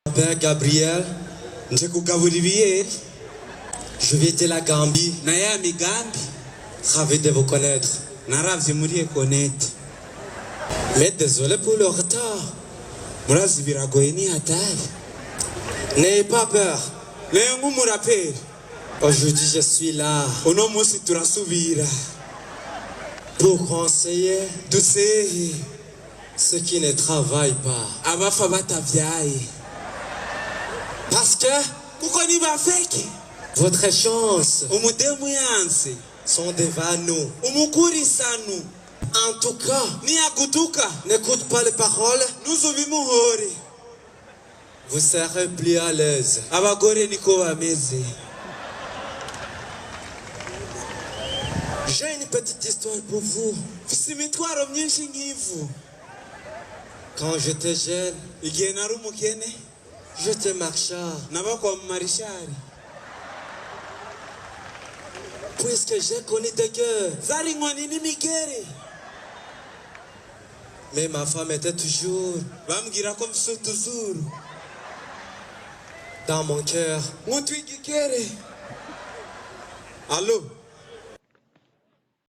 Père Gabriel, je viens de la Gambie. Ravi de vous connaître. Mais désolé pour le retard. N'ayez pas peur. Aujourd'hui, je suis là pour conseiller ceux qui ne travaillent pas. Parce que votre chance sont devant nous. En tout cas, n'écoute pas les paroles. Vous serez plus à l'aise. J'ai une petite histoire pour vous. Quand j'étais jeune, j'étais marchand. Puisque j'ai connu des guerres. Mais ma femme était toujours dans mon cœur. Allô?